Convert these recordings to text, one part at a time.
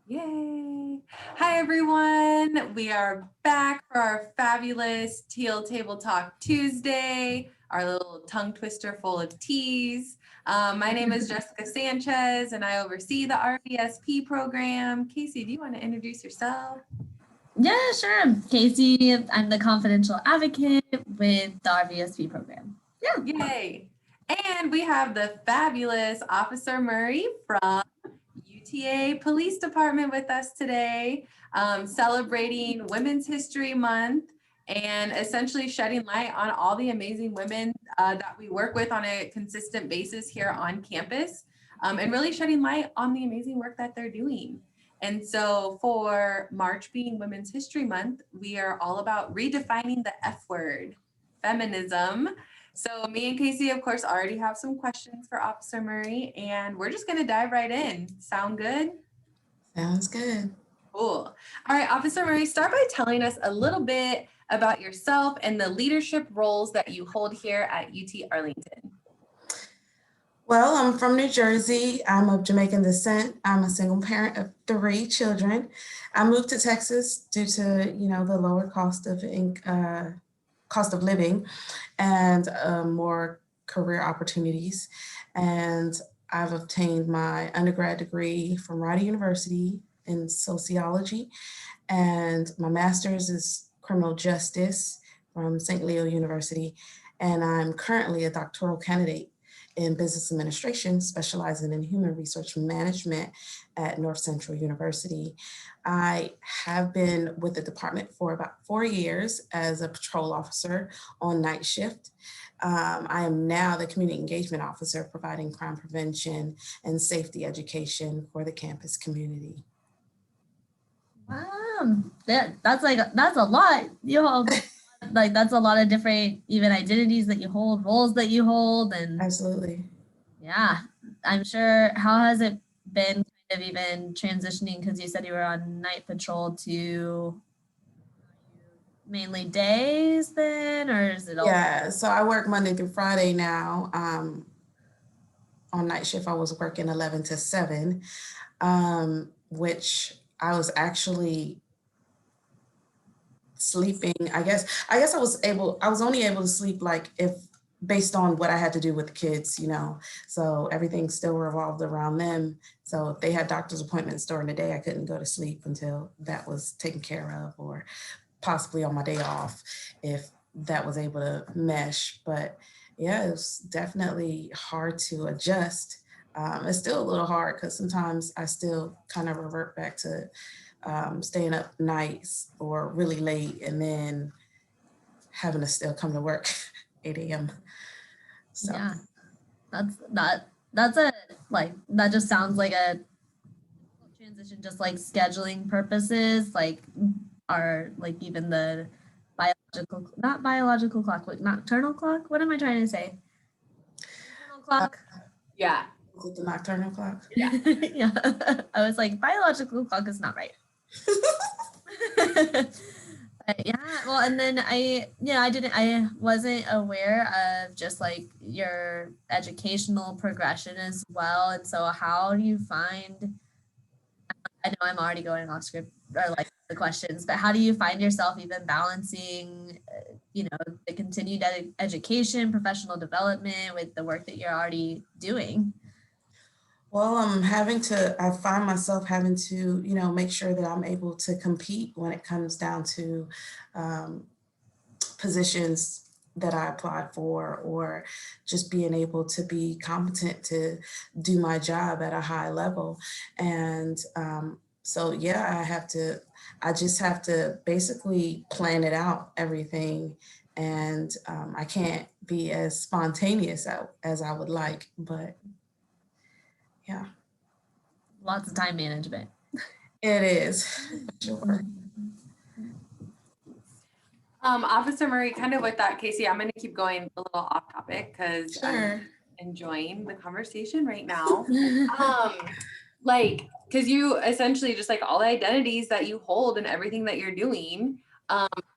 Yay. Hi, everyone. We are back for our fabulous Teal Table Talk Tuesday, our little tongue twister full of teas. My name is Jessica Sanchez, and I oversee the RVSP program. Casey, do you want to introduce yourself? Yeah, sure. I'm Casey. I'm the confidential advocate with the RVSP program. Yeah. Yay. And we have the fabulous Officer Murray from UTA Police Department with us today, celebrating Women's History Month and essentially shedding light on all the amazing women that we work with on a consistent basis here on campus, and really shedding light on the amazing work that they're doing. And so for March being Women's History Month, we are all about redefining the F word, feminism. So me and Casey, of course, already have some questions for Officer Murray, and we're just going to dive right in. Sound good? Sounds good. Cool. All right, Officer Murray, start by telling us a little bit about yourself and the leadership roles that you hold here at UT Arlington. Well, I'm from New Jersey. I'm of Jamaican descent. I'm a single parent of 3 children. I moved to Texas due to, the lower cost of living and more career opportunities. And I've obtained my undergrad degree from Rider University in sociology, and my master's is criminal justice from St. Leo University. And I'm currently a doctoral candidate in business administration, specializing in human resource management at North Central University. I have been with the department for about 4 years as a patrol officer on night shift. I am now the community engagement officer, providing crime prevention and safety education for the campus community. Wow. That's a lot. You hold that's a lot of different even identities that you hold, roles that you hold, and Absolutely. yeah, I'm sure. How has it been kind of even transitioning, because you said you were on night patrol, to mainly days then, or is it all? Yeah, so I work Monday through Friday now. On night shift, I was working 11 to 7, which I was actually sleeping. I was only able to sleep like if based on what I had to do with the kids, so everything still revolved around them. So if they had doctor's appointments during the day, I couldn't go to sleep until that was taken care of, or possibly on my day off if that was able to mesh. But yeah, it was definitely hard to adjust. It's still a little hard because sometimes I still kind of revert back to staying up nights or really late, and then having to still come to work 8 a.m. So Yeah, that's a that just sounds like a transition, just like scheduling purposes, are even the not biological clock, like nocturnal clock. What am I trying to say? Nocturnal clock. Yeah. is it the nocturnal clock? Yeah. Yeah. I was like, biological clock is not right. Yeah, well, and then I wasn't aware of just like your educational progression as well. And so how do you find, I know I'm already going off script or like the questions, but how do you find yourself even balancing, the continued education, professional development with the work that you're already doing? Well, I find myself having to, make sure that I'm able to compete when it comes down to positions that I applied for, or just being able to be competent to do my job at a high level. And so, yeah, I just have to basically plan it out, everything. And I can't be as spontaneous as I would like, but yeah. Lots of time management. It is, for sure. Officer Murray, kind of with that, Casey, I'm going to keep going a little off topic because Sure. I'm enjoying the conversation right now. Because you essentially just like all the identities that you hold and everything that you're doing,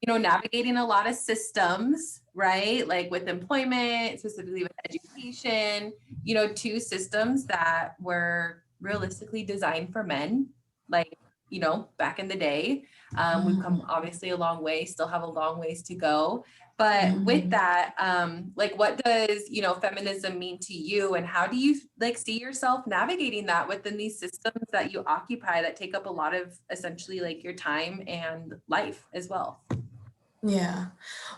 navigating a lot of systems, right? Like with employment, specifically with education, 2 systems that were realistically designed for men. Like you know, back in the day. We've come obviously a long way, still have a long ways to go. But with that, like, what does, you know, feminism mean to you, and how do you like see yourself navigating that within these systems that you occupy that take up a lot of essentially like your time and life as well? Yeah.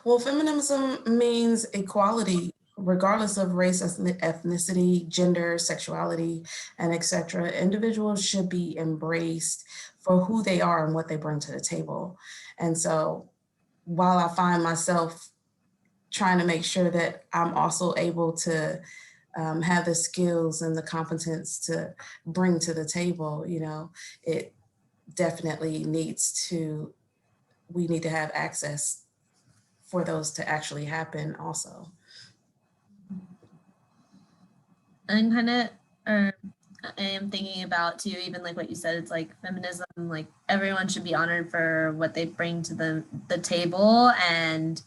Well, feminism means equality, regardless of race, ethnicity, gender, sexuality, and etc. Individuals should be embraced for who they are and what they bring to the table. And so while I find myself trying to make sure that I'm also able to have the skills and the competence to bring to the table, you know, it definitely we need to have access for those to actually happen also. And kind of, I am thinking about too, even like what you said, it's like feminism, like everyone should be honored for what they bring to the table. And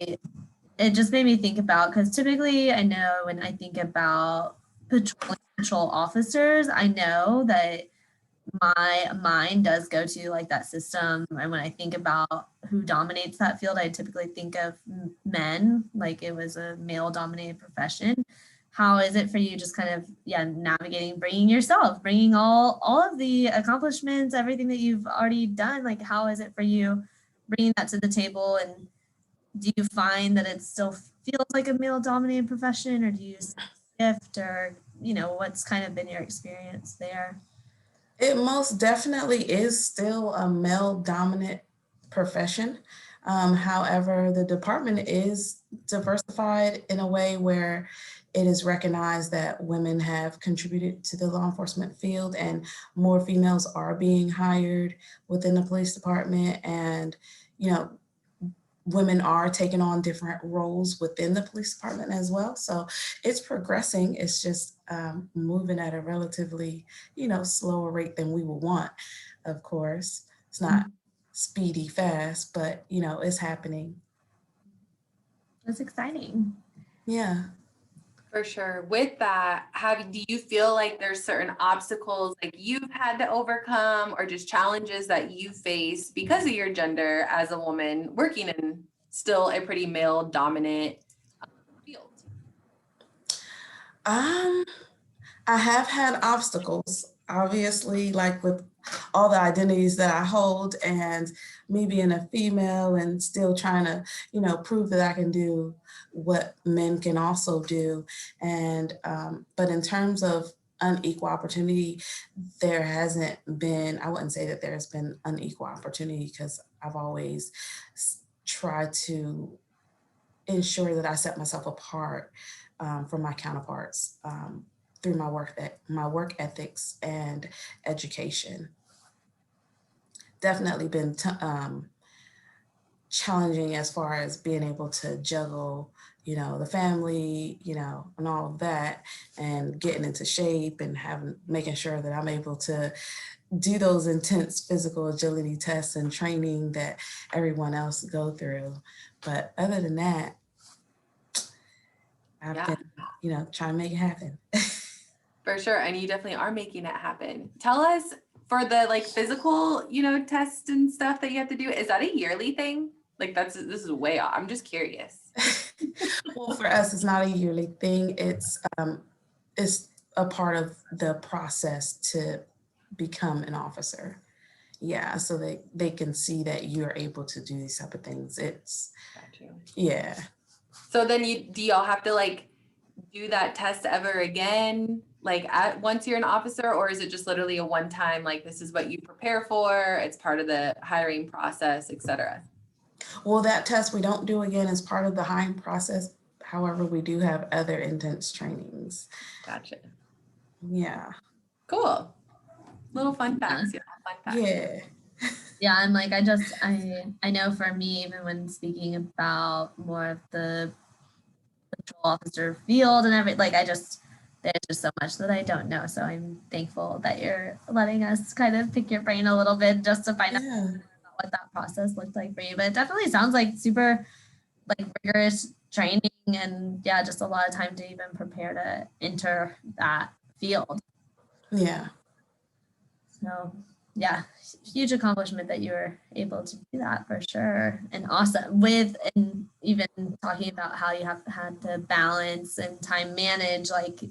it just made me think about, because typically I know when I think about patrol officers, I know that my mind does go to like that system. And when I think about who dominates that field, I typically think of men, like it was a male dominated profession. How is it for you just kind of, navigating, bringing all of the accomplishments, everything that you've already done? Like, how is it for you bringing that to the table? And do you find that it still feels like a male dominated profession, or do you shift, or, what's kind of been your experience there? It most definitely is still a male dominant profession. However, the department is diversified in a way where it is recognized that women have contributed to the law enforcement field, and more females are being hired within the police department. And, you know, women are taking on different roles within the police department as well. So it's progressing. It's just moving at a relatively, slower rate than we would want. Of course, it's not speedy fast, but it's happening. That's exciting. Yeah. For sure. With that, do you feel like there's certain obstacles like you've had to overcome, or just challenges that you face because of your gender as a woman working in still a pretty male dominant field? I have had obstacles, obviously, like with all the identities that I hold, and me being a female and still trying to, prove that I can do what men can also do. And, but in terms of unequal opportunity, there hasn't been, I wouldn't say that there's been unequal opportunity, because I've always tried to ensure that I set myself apart from my counterparts through my work ethics and education. Definitely been challenging as far as being able to juggle, the family, and all of that, and getting into shape and making sure that I'm able to do those intense physical agility tests and training that everyone else go through. But other than that, I've been, trying to make it happen. For sure. And you definitely are making it happen. Tell us, for the like physical, tests and stuff that you have to do, is that a yearly thing? Like this is way off. I'm just curious. Well, for us, it's not a yearly thing. It's a part of the process to become an officer. Yeah, so they can see that you're able to do these type of things. Yeah. So then do y'all have to like do that test ever again, like once you're an officer, or is it just literally a one time, like this is what you prepare for, it's part of the hiring process, etc.? Well, that test we don't do again as part of the hiring process. However, we do have other intense trainings. Gotcha. Yeah. Cool. Little fun facts. Yeah. Fun facts. Yeah. Yeah, and like I know for me, even when speaking about more of the patrol officer field and everything, like there's just so much that I don't know. So I'm thankful that you're letting us kind of pick your brain a little bit just to find out what that process looked like for you. But it definitely sounds like super like rigorous training, and just a lot of time to even prepare to enter that field. Yeah. So yeah, huge accomplishment that you were able to do that for sure. And awesome with, and even talking about how you have had to balance and time manage, like,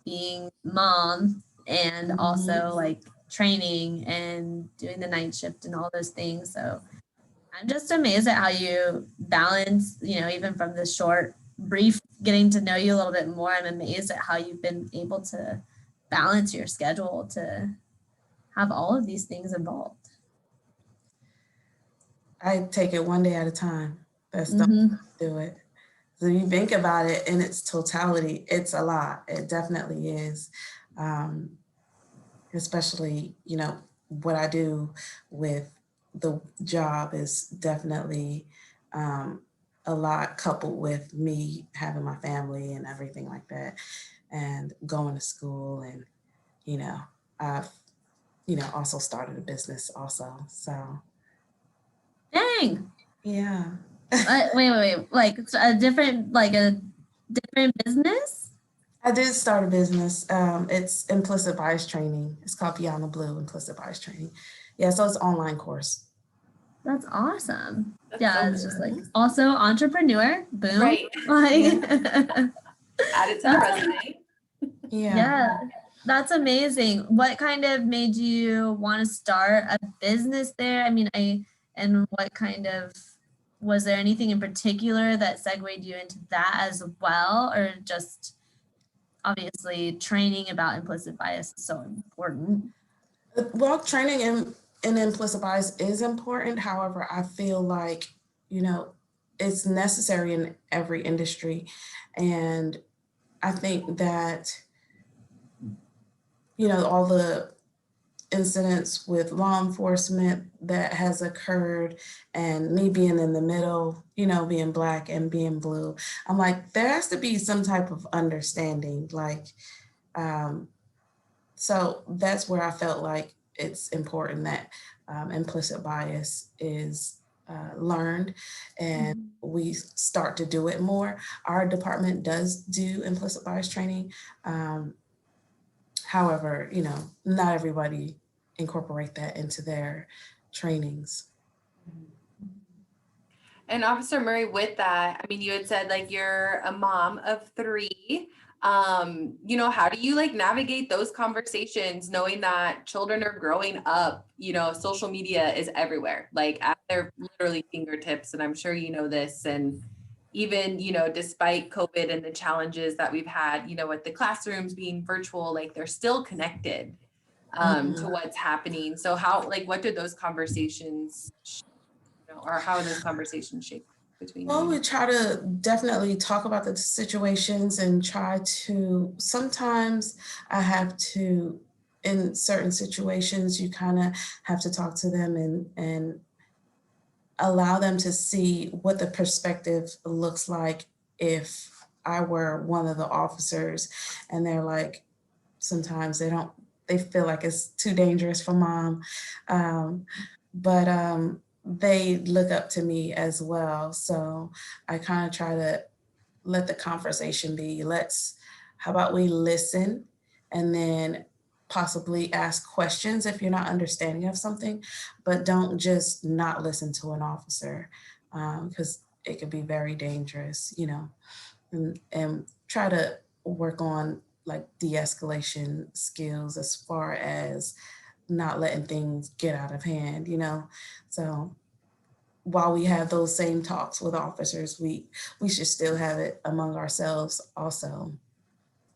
being mom and also like training and doing the night shift and all those things. So I'm just amazed at how you balance, even from the short, brief getting to know you a little bit more. I'm amazed at how you've been able to balance your schedule to have all of these things involved. I take it one day at a time. That's the way to do it. So you think about it in its totality, it's a lot. It definitely is. Especially, what I do with the job is definitely a lot, coupled with me having my family and everything like that, and going to school. And, I've, also started a business also. So, Dang. yeah. Wait. Like a different business? I did start a business. It's Implicit Bias Training. It's called Beyond the Blue Implicit Bias Training. Yeah, so it's an online course. That's awesome. That's Yeah, so it's just cool. like also entrepreneur. Boom. Right. Like Add it to the resume. Yeah, that's amazing. What kind of made you want to start a business there? I mean, and what kind of, was there anything in particular that segued you into that as well, or just obviously training about implicit bias is so important? Well, training in implicit bias is important. However, I feel like, it's necessary in every industry. And I think that, all the incidents with law enforcement that has occurred, and me being in the middle, being Black and being blue, I'm like, there has to be some type of understanding. Like, so that's where I felt like it's important that implicit bias is learned and we start to do it more. Our department does do implicit bias training. However, not everybody incorporate that into their trainings. And Officer Murray, with that, I mean, you had said like you're a mom of 3. How do you like navigate those conversations knowing that children are growing up, social media is everywhere, like at their literally fingertips. And I'm sure you know this. And even, despite COVID and the challenges that we've had, with the classrooms being virtual, like they're still connected to what's happening. So what did those conversations or how are those conversations shaped between Well, you? we try to definitely talk about the situations and try to, sometimes I have to, in certain situations, you kind of have to talk to them and allow them to see what the perspective looks like if I were one of the officers. And they're like, sometimes they feel like it's too dangerous for mom. But they look up to me as well. So I kind of try to let the conversation be, how about we listen and then possibly ask questions if you're not understanding of something, but don't just not listen to an officer, because it could be very dangerous, and try to work on like de-escalation skills as far as not letting things get out of hand, So while we have those same talks with officers, we should still have it among ourselves also.